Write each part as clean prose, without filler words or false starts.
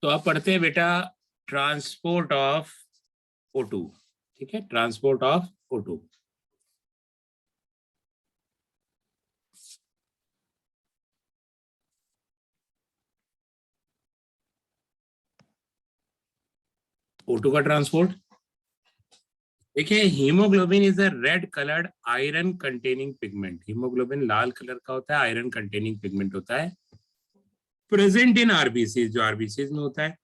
तो आप पढ़ते हैं बेटा ट्रांसपोर्ट ऑफ O2। ठीक है, ट्रांसपोर्ट ऑफ O2। O2 का ट्रांसपोर्ट देखिए, haemoglobin is a red coloured iron containing pigment. Haemoglobin लाल कलर का होता है, आयरन कंटेनिंग पिगमेंट होता है, प्रेजेंट इन आरबीसी, जो आरबीसी में होता है।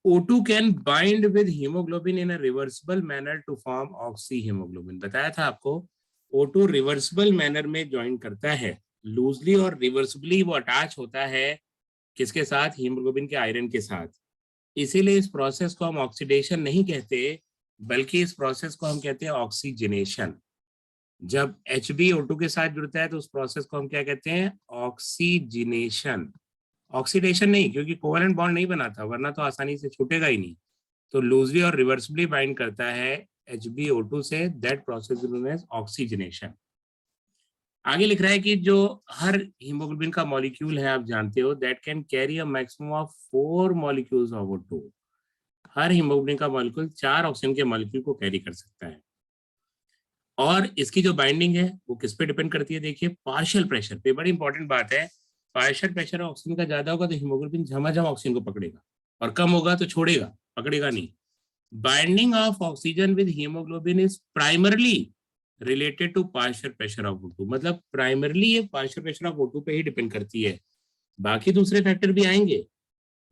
O2 can bind with haemoglobin in a reversible manner to form oxy haemoglobin. बताया था आपको, O2 रिवर्सिबल मैनर में ज्वाइन करता है, लूजली और रिवर्सिबली वो अटैच होता है किसके साथ? हीमोग्लोबिन के आयरन के साथ। इसीलिए इस प्रोसेस को हम ऑक्सीडेशन नहीं कहते, बल्कि इस प्रोसेस को हम कहते हैं ऑक्सीजनेशन। जब HbO2 के साथ जुड़ता है तो उस प्रोसेस को हम क्या कहते हैं? ऑक्सीजनेशन। ऑक्सीडेशन नहीं, क्योंकि कोवेलेंट बॉन्ड नहीं बनाता, वरना तो आसानी से छूटेगा ही नहीं। तो लूजली और रिवर्सिबली बाइंड करता है HbO2 से, that process is known as oxygenation. आगे लिख रहा है कि जो हर हीमोग्लोबिन का मॉलिक्यूल है, आप जानते हो, that can carry a maximum of 4 molecules of O2। Her haemoglobin का मॉलिक्यूल 4 ऑक्सीजन के मॉलिक्यूल को कैरी कर सकता है। और इसकी जो बाइंडिंग है वो किस पे डिपेंड करती है? देखिए, पार्शियल प्रेशर पे। बड़ी इंपॉर्टेंट बात है, पार्शियल प्रेशर ऑक्सीजन का ज्यादा होगा तो हीमोग्लोबिन झमाझम ऑक्सीजन को पकड़ेगा, और कम होगा तो छोड़ेगा, पकड़ेगा नहीं। Binding of oxygen with haemoglobin is primarily related to partial pressure of O2। मतलब प्राइमरली ये पार्शियल प्रेशर ऑफ O2 पे ही डिपेंड करती है। बाकी दूसरे फैक्टर भी आएंगे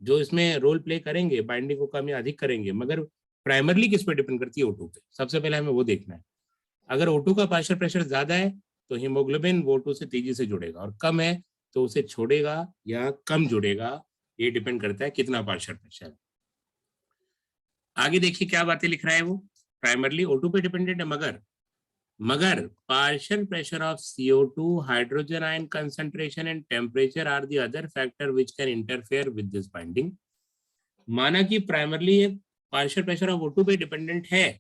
जो इसमें रोल प्ले करेंगे, बाइंडिंग को कम या अधिक करेंगे, मगर प्राइमरली किस पे डिपेंड करती है? O2 पे। सबसे पहले हमें वो देखना है। अगर O2 का पार्शियल प्रेशर ज्यादा है तो हीमोग्लोबिन O2 से तेजी से जुड़ेगा, और कम है तो उसे छोड़ेगा या कम जुड़ेगा। ये डिपेंड करता है कितना पार्शियल प्रेशर है। आगे देखिए क्या बातें लिख रहा है वो। प्राइमरली O2 पे डिपेंडेंट है, मगर partial pressure of CO2, hydrogen ion concentration and temperature are the other factor which can interfere with this binding. माना कि प्राइमरली ये पार्शियल प्रेशर ऑफ O2 पे डिपेंडेंट है,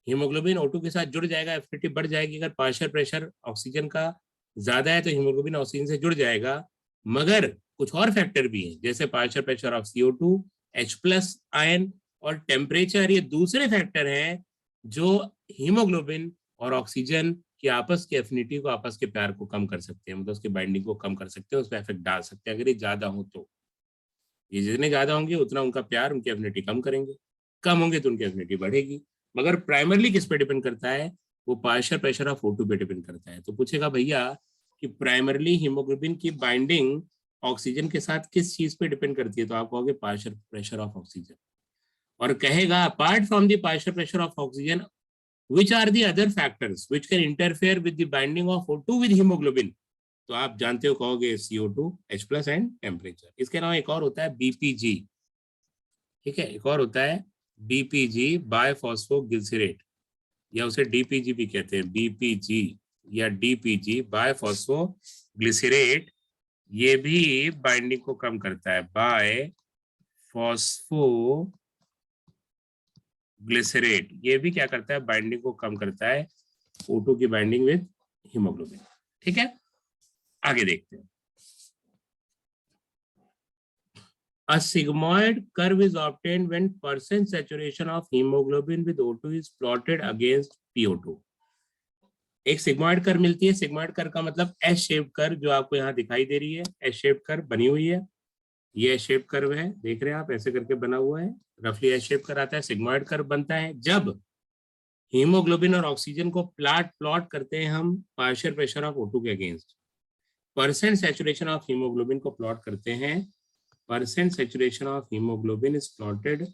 हीमोग्लोबिन O2 के साथ जुड़ जाएगा, एफिनिटी बढ़ जाएगी। अगर पार्शियल प्रेशर ऑक्सीजन का ज्यादा है तो हीमोग्लोबिन ऑक्सीजन से जुड़ जाएगा। मगर कुछ और फैक्टर भी हैं, जैसे partial pressure of CO2, H+ ion और टेम्परेचर। ये दूसरे फैक्टर हैं जो हीमोग्लोबिन और ऑक्सीजन की आपस की एफिनिटी को, आपस के प्यार को कम कर सकते हैं, मतलब उसकी बाइंडिंग को कम कर सकते हैं, उस पर इफेक्ट डाल सकते हैं अगर ये ज्यादा हो तो। ये जितने ज्यादा होंगे उतना उनका प्यार, उनकी एफिनिटी कम करेंगे, कम होंगे तो उनकी एफिनिटी बढ़ेगी। मगर प्राइमरली किस पे डिपेंड करता है? वो पार्शियल प्रेशर ऑफ O2 पे डिपेंड करता है। तो पूछेगा भैया कि प्राइमरली हीमोग्लोबिन की बाइंडिंग ऑक्सीजन के साथ किस चीज पे डिपेंड करती है? तो आप कहोगे पार्शियल प्रेशर ऑफ ऑक्सीजन। और कहेगा apart from the partial pressure of oxygen which are the other factors which can interfere with the binding of O2 with hemoglobin? तो आप जानते हो, कहोगे CO2, H+ एंड टेम्परेचर। इसके अलावा एक और होता है BPG। ठीक है, एक और होता है BPG, बायफॉस्फोग्लिसरेट, या उसे DPG भी कहते हैं, BPG या DPG, बायफॉस्फोग्लिसरेट। ये भी बाइंडिंग को कम करता है, बायफॉस्फोग्लिसरेट। ये भी क्या करता है? बाइंडिंग को कम करता है, O2 की बाइंडिंग विद हीमोग्लोबिन। ठीक है, आगे देखते हैं। A sigmoid curve is obtained when percent saturation of hemoglobin with O2 is plotted against PO2। एक सिग्मॉइड कर्व मिलती है। सिग्मॉइड कर्व का मतलब एस शेप कर्व, जो आपको यहाँ दिखाई दे रही है, एस शेप कर्व बनी हुई है। ये एस शेप कर्व है, देख रहे हैं आप, ऐसे करके बना हुआ है, रफली एस शेप कर्व आता है। सिग्मॉइड कर्व बनता है जब हीमोग्लोबिन और ऑक्सीजन को प्लॉट करते हैं हम पार्शियल प्रेशर ऑफ O2 के against. Percent saturation of haemoglobin को प्लॉट करते हैं, percent saturation of haemoglobin is plotted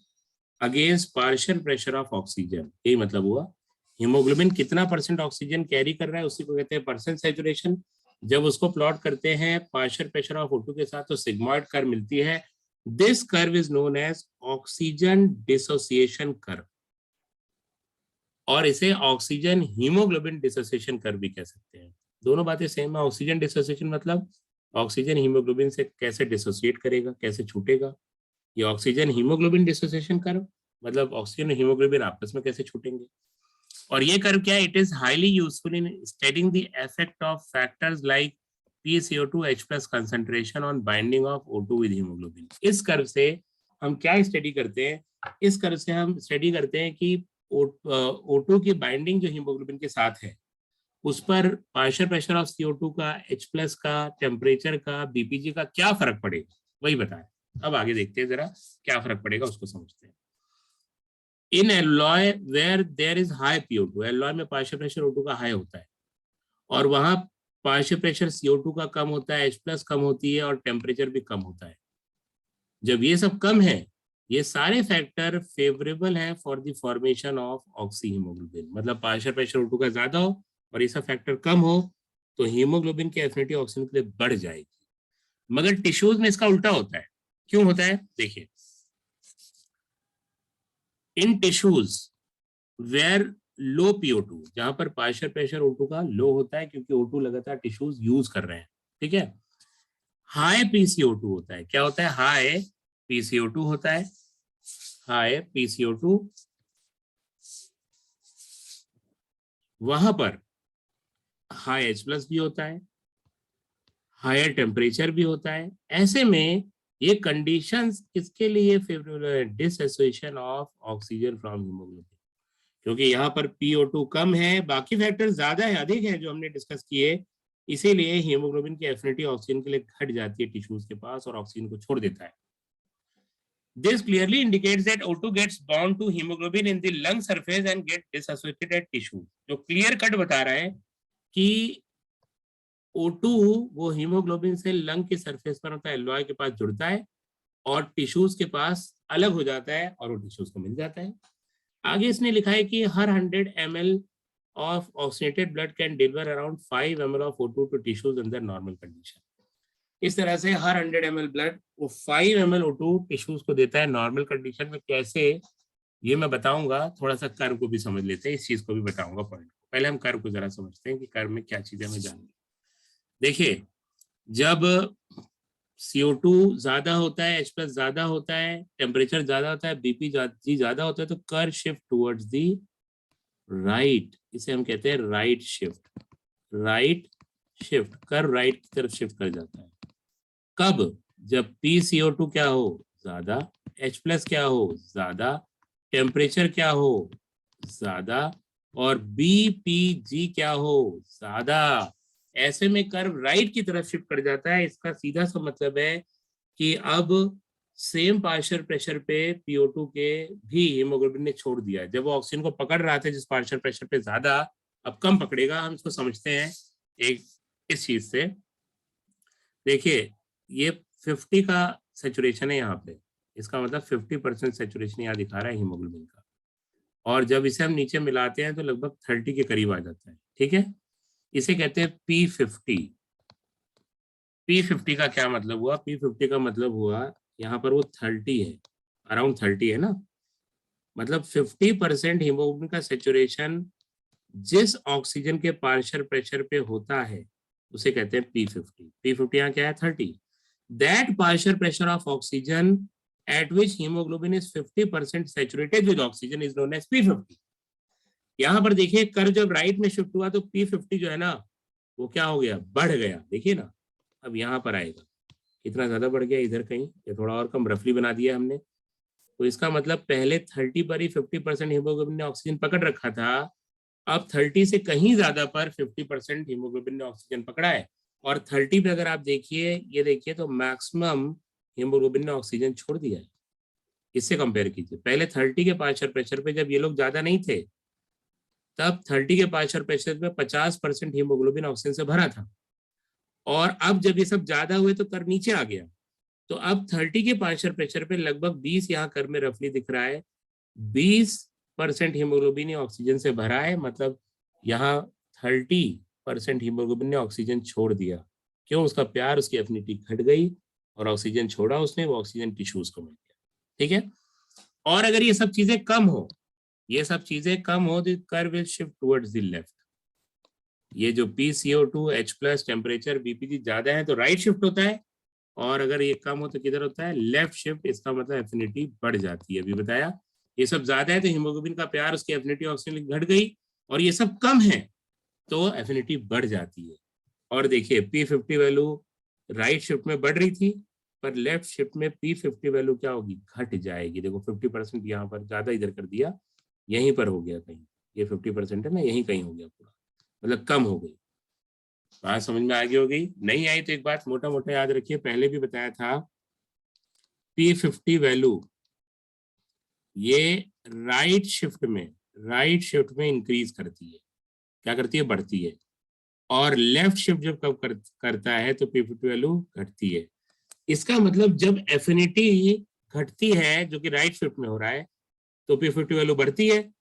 against partial pressure of oxygen. यही मतलब हुआ, हीमोग्लोबिन कितना परसेंट ऑक्सीजन कैरी कर रहा है उसी को कहते हैं परसेंट सेचुरेशन। जब उसको प्लॉट करते हैं पार्शियल प्रेशर ऑफ O2 के साथ तो सिग्मॉइड कर्व मिलती है। This curve is known as oxygen dissociation curve, और इसे ऑक्सीजन हीमोग्लोबिन डिसोसिएशन कर्व भी कह सकते हैं। दोनों बातें सेम है। ऑक्सीजन डिसोसिएशन मतलब ऑक्सीजन हीमोग्लोबिन से कैसे डिसोसिएट करेगा, कैसे छूटेगा। ये ऑक्सीजन हीमोग्लोबिन डिसोसिएशन कर्व मतलब ऑक्सीजन और हीमोग्लोबिन आपस में कैसे छूटेंगे। और ये कर्व क्या है? It is highly useful in studying the effect of factors like PCO2H+ concentration on binding of O2 with hemoglobin। इस कर्व से हम क्या स्टडी करते हैं? इस कर्व से हम स्टडी करते हैं कि O2 की बाइंडिंग जो हीमोग्लोबिन के साथ है उस पर पार्शियल प्रेशर ऑफ CO2 का, H+ का, टेम्परेचर का, बीपीजी का क्या फर्क पड़ेगा, वही बताएं। अब आगे देखते हैं जरा क्या फर्क पड़ेगा उसको समझते हैं। In alloy where there is high PO2, alloy में पार्शियल प्रेशर O2 का हाई होता है और वहां पार्शियल प्रेशर CO2 का कम होता है, H+ कम होती है और टेम्परेचर भी कम होता है। जब ये सब कम है, ये सारे फैक्टर फेवरेबल हैं for the formation of oxy haemoglobin. मतलब पार्शियल प्रेशर O2 का ज्यादा हो और ये सब फैक्टर कम हो तो हीमोग्लोबिन की एफिनिटी ऑक्सीजन के लिए बढ़ जाएगी। मगर टिश्यूज में इसका उल्टा होता है। क्यों होता है? देखिए, इन टिश्यूज वेयर लो PO2, जहां पर पार्शियल प्रेशर O2 का लो होता है क्योंकि O2 लगातार टिश्यूज यूज कर रहे हैं, ठीक है, हाई PCO2 होता है। क्या होता है? हाई PCO2 होता है। हाई PCO2, वहां पर हाई H+ भी होता है, हायर टेम्परेचर भी होता है। ऐसे में ये कंडीशंस किसके लिए फेवरेबल है? Dissociation of oxygen from haemoglobin. क्योंकि यहाँ पर PO2 कम है, बाकी फैक्टर ज्यादा है, अधिक है जो हमने डिस्कस किए, इसीलिए हीमोग्लोबिन की एफिनिटी ऑक्सीजन के लिए घट जाती है टिश्यूज के पास और ऑक्सीजन को छोड़ देता है। This clearly indicates that O2 gets bound to hemoglobin in the lung surface and get disassociated at tissue। जो क्लियर कट बता रहा है कि O2 वो हीमोग्लोबिन से लंग के सरफेस पर होता है, एलॉय के पास जुड़ता है और टिश्यूज के पास अलग हो जाता है और वो टिश्यूज को मिल जाता है। आगे इसने लिखा है कि हर 100 ml of oxygenated blood can deliver around 5 ml of O2 to tissues under normal condition। इस तरह से हर 100 ml ब्लड वो 5 ml O2 टिश्यूज को देता है नॉर्मल कंडीशन में। कैसे, ये मैं बताऊंगा। थोड़ा सा कर्व को भी समझ लेते हैं, इस चीज को भी बताऊंगा पॉइंट को। पहले हम कर्व को जरा समझते हैं कि कर्व में क्या चीजें हमें जाननी। देखिए, जब CO2 ज्यादा होता है, H+ ज्यादा होता है, टेम्परेचर ज्यादा होता है, BP ज्यादा होता है, तो curve shift towards the right. इसे हम कहते हैं right shift. Right shift, curve right की तरफ शिफ्ट कर जाता है। कब? जब PCO2 क्या हो? ज्यादा, H+ क्या हो? ज्यादा, टेम्परेचर क्या हो? ज्यादा, और BPG क्या हो? ज्यादा। ऐसे में कर्व राइट की तरफ शिफ्ट कर जाता है। इसका सीधा सा मतलब है कि अब सेम पार्शियल प्रेशर पे PO2 के भी हीमोग्लोबिन ने छोड़ दिया। जब वो ऑक्सीजन को पकड़ रहा था जिस पार्शियल प्रेशर पे ज्यादा, अब कम पकड़ेगा। हम इसको समझते हैं एक इस चीज से। देखिए, ये 50 का सेचुरेशन है यहाँ पे, इसका मतलब 50% सेचुरेशन यहाँ दिखा रहा है हीमोग्लोबिन का, और जब इसे हम नीचे मिलाते हैं तो लगभग 30 के करीब आ जाता है, ठीक है। इसे कहते हैं P50। P50 का क्या मतलब हुआ? P50 का मतलब हुआ यहाँ पर वो 30 है, अराउंड 30 है ना, मतलब 50% हीमोग्लोबिन का सेचुरेशन जिस ऑक्सीजन के पार्शियल प्रेशर पे होता है उसे कहते हैं P50। P50 यहाँ क्या है? 30। That partial pressure of oxygen at which hemoglobin is 50% saturated with oxygen is known as P50। यहाँ पर देखिए, कर्व जब राइट में शिफ्ट हुआ तो P50 जो है ना वो क्या हो गया? बढ़ गया। देखिए ना, अब यहाँ पर आएगा, कितना ज्यादा बढ़ गया इधर कहीं, ये थोड़ा और कम रफली बना दिया हमने। तो इसका मतलब पहले 30 पर ही 50% हीमोग्लोबिन ने ऑक्सीजन पकड़ रखा था, अब 30 से कहीं ज्यादा पर 50% हीमोग्लोबिन ने ऑक्सीजन पकड़ा है। और 30 पे अगर आप देखिए, ये देखिए, तो मैक्सिमम हीमोग्लोबिन ने ऑक्सीजन छोड़ दिया है। इससे कंपेयर कीजिए, पहले 30 के पार्शियल प्रेशर पे जब ये लोग ज्यादा नहीं थे, तब 30 के पार्शियल प्रेशर पे 50% हीमोग्लोबिन ऑक्सीजन से भरा था, और अब जब ये सब ज्यादा हुए तो कर्व नीचे आ गया। तो अब 30 के पार्शियल प्रेशर पे लगभग 20 यहाँ कर्व में रफली दिख रहा है, 20% हीमोग्लोबिन ऑक्सीजन से भरा है, मतलब यहाँ 30% हीमोग्लोबिन ने ऑक्सीजन छोड़ दिया। क्यों? उसका प्यार, उसकी एफिनिटी घट गई और ऑक्सीजन छोड़ा उसने, वो ऑक्सीजन टिश्यूज को मिल गया, ठीक है। और अगर ये सब चीजें कम हो, ये सब चीजें कम हो, तो curve will shift towards the left. ये जो PCO2, H+, टेम्परेचर, BPG ज्यादा है तो राइट शिफ्ट होता है, और अगर ये कम हो तो किधर होता है? Left shift. इसका मतलब एफिनिटी बढ़ जाती है। अभी बताया, ये सब ज्यादा है तो हीमोग्लोबिन का प्यार, उसकी एफिनिटी ऑक्सीजन घट गई, और ये सब कम है तो एफिनिटी बढ़ जाती है। और देखिए P50 वैल्यू राइट शिफ्ट में बढ़ रही थी, पर लेफ्ट शिफ्ट में P50 वैल्यू क्या होगी, घट जाएगी। देखो 50% यहाँ पर ज्यादा इधर कर दिया, यहीं पर हो गया कहीं, ये 50% है ना, यहीं कहीं हो गया पूरा, मतलब कम हो गई। बात समझ में आ गई होगी, नहीं आई तो एक बात मोटा मोटा याद रखिए, पहले भी बताया था P50 वैल्यू ये राइट शिफ्ट में इंक्रीज करती है, क्या करती है, बढ़ती है। और लेफ्ट शिफ्ट जब कब करता है तो P50 वैल्यू घटती है। इसका मतलब जब एफिनिटी घटती है जो कि राइट शिफ्ट में हो रहा है तो P50 वैल्यू बढ़ती है,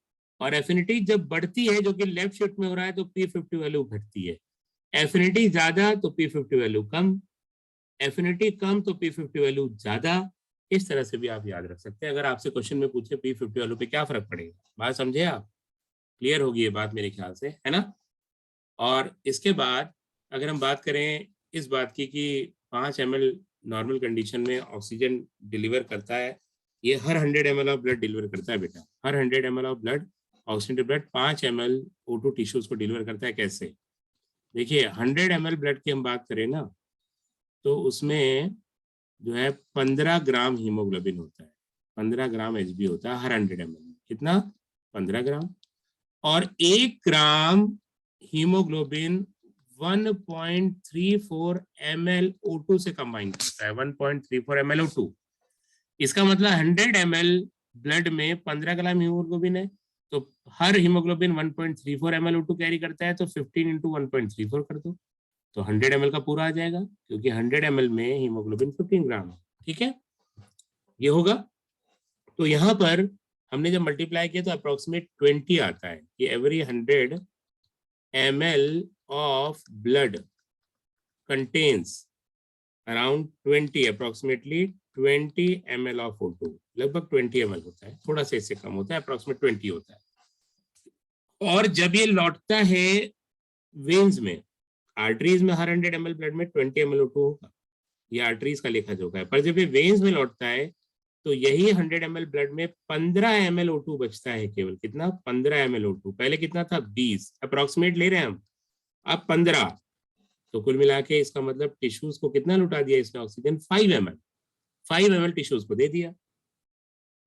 और एफिनिटी जब बढ़ती है जो कि लेफ्ट शिफ्ट में हो रहा है तो P50 वैल्यू घटती है। एफिनिटी ज्यादा तो P50 वैल्यू कम, एफिनिटी कम तो P50 वैल्यू ज्यादा। इस तरह से भी आप याद रख सकते हैं। अगर आपसे क्वेश्चन में पूछे P50 वैल्यू पे क्या फर्क पड़ेगा, बात समझे आप, क्लियर होगी ये बात मेरे ख्याल से, है ना। और इसके बाद अगर हम बात करें इस बात की कि 5 ml नॉर्मल कंडीशन में ऑक्सीजन डिलीवर करता है, ये हर 100 ml ऑफ ब्लड डिलीवर करता है बेटा, हर 100 ml of blood oxygen blood 5 ml O2 tissues को डिलीवर करता है। कैसे, देखिए 100 ml ब्लड की हम बात करें ना तो उसमें जो है 15 ग्राम हीमोग्लोबिन होता है, 15 ग्राम HB होता है हर 100 ml में, कितना, 15 ग्राम। और 1 ग्राम हीमोग्लोबिन 1.34 ml O2 से कंबाइन करता है, 1.34 ml O2। इसका मतलब 100 ml ब्लड में 15 ग्राम हीमोग्लोबिन है, तो हर हीमोग्लोबिन 1.34 ml O2 कैरी करता है, तो 15 इंटू 1.34 कर दो तो 100 ml का पूरा आ जाएगा, क्योंकि 100 ml में हीमोग्लोबिन 15 ग्राम है। ठीक है, ये होगा। तो यहाँ पर हमने जब मल्टीप्लाई किया तो अप्रोक्सीमेट 20 आता है कि every 100 ml of blood contains around 20 approximately 20 ml of O2, लगभग 20 ml होता है, थोड़ा सा इससे कम होता है, अप्रोक्सीमेट 20 होता है। और जब ये लौटता है वेन्स में, आर्टरीज में हर 100 ml ब्लड में 20 ml O2 होगा, ये आर्टरीज का लेखा जोखा है। पर जब ये वेन्स में लौटता है तो यही 100 ml ब्लड में 15 ml O2 बचता है केवल, कितना, 15 ml O2। पहले कितना था, 20, अप्रोक्सीमेट ले रहे हैं हम, अब 15। तो कुल मिला के इसका मतलब टिश्यूज को कितना लुटा दिया इसने ऑक्सीजन, 5 ml टिश्यूज को दे दिया,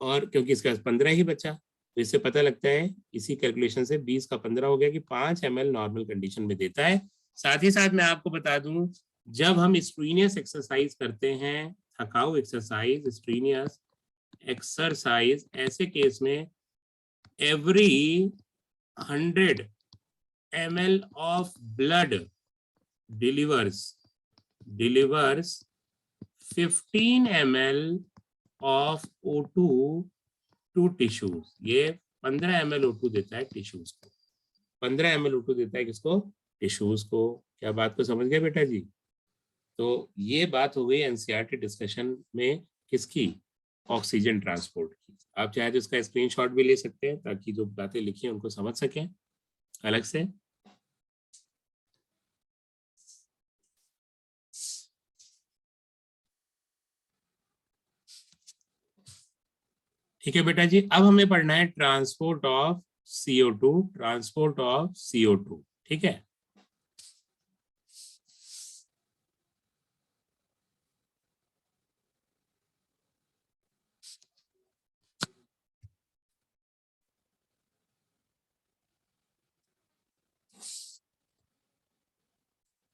और क्योंकि इसके पास 15 ही बचा तो इससे पता लगता है, इसी कैलकुलेशन से 20 का 15 हो गया कि 5 ml नॉर्मल कंडीशन में देता है। साथ ही साथ मैं आपको बता दूं, जब हम स्ट्रीनियस एक्सरसाइज करते हैं, थकाऊ एक्सरसाइज, स्ट्रीनियस एक्सरसाइज, ऐसे केस में every 100 ml of blood delivers 15 ml of O2 to tissues। ये 15 ml O2 देता है टिश्यूज को, 15 ml O2 देता है किसको, टिश्यूज को। क्या बात को समझ गए बेटा जी। तो ये बात हो गई एनसीईआरटी डिस्कशन में किसकी, ऑक्सीजन ट्रांसपोर्ट की। आप चाहे तो इसका स्क्रीनशॉट भी ले सकते हैं ताकि जो बातें लिखी हैं उनको समझ सकें अलग से। ठीक है बेटा जी, अब हमें पढ़ना है transport of CO2, transport of CO2। ठीक है,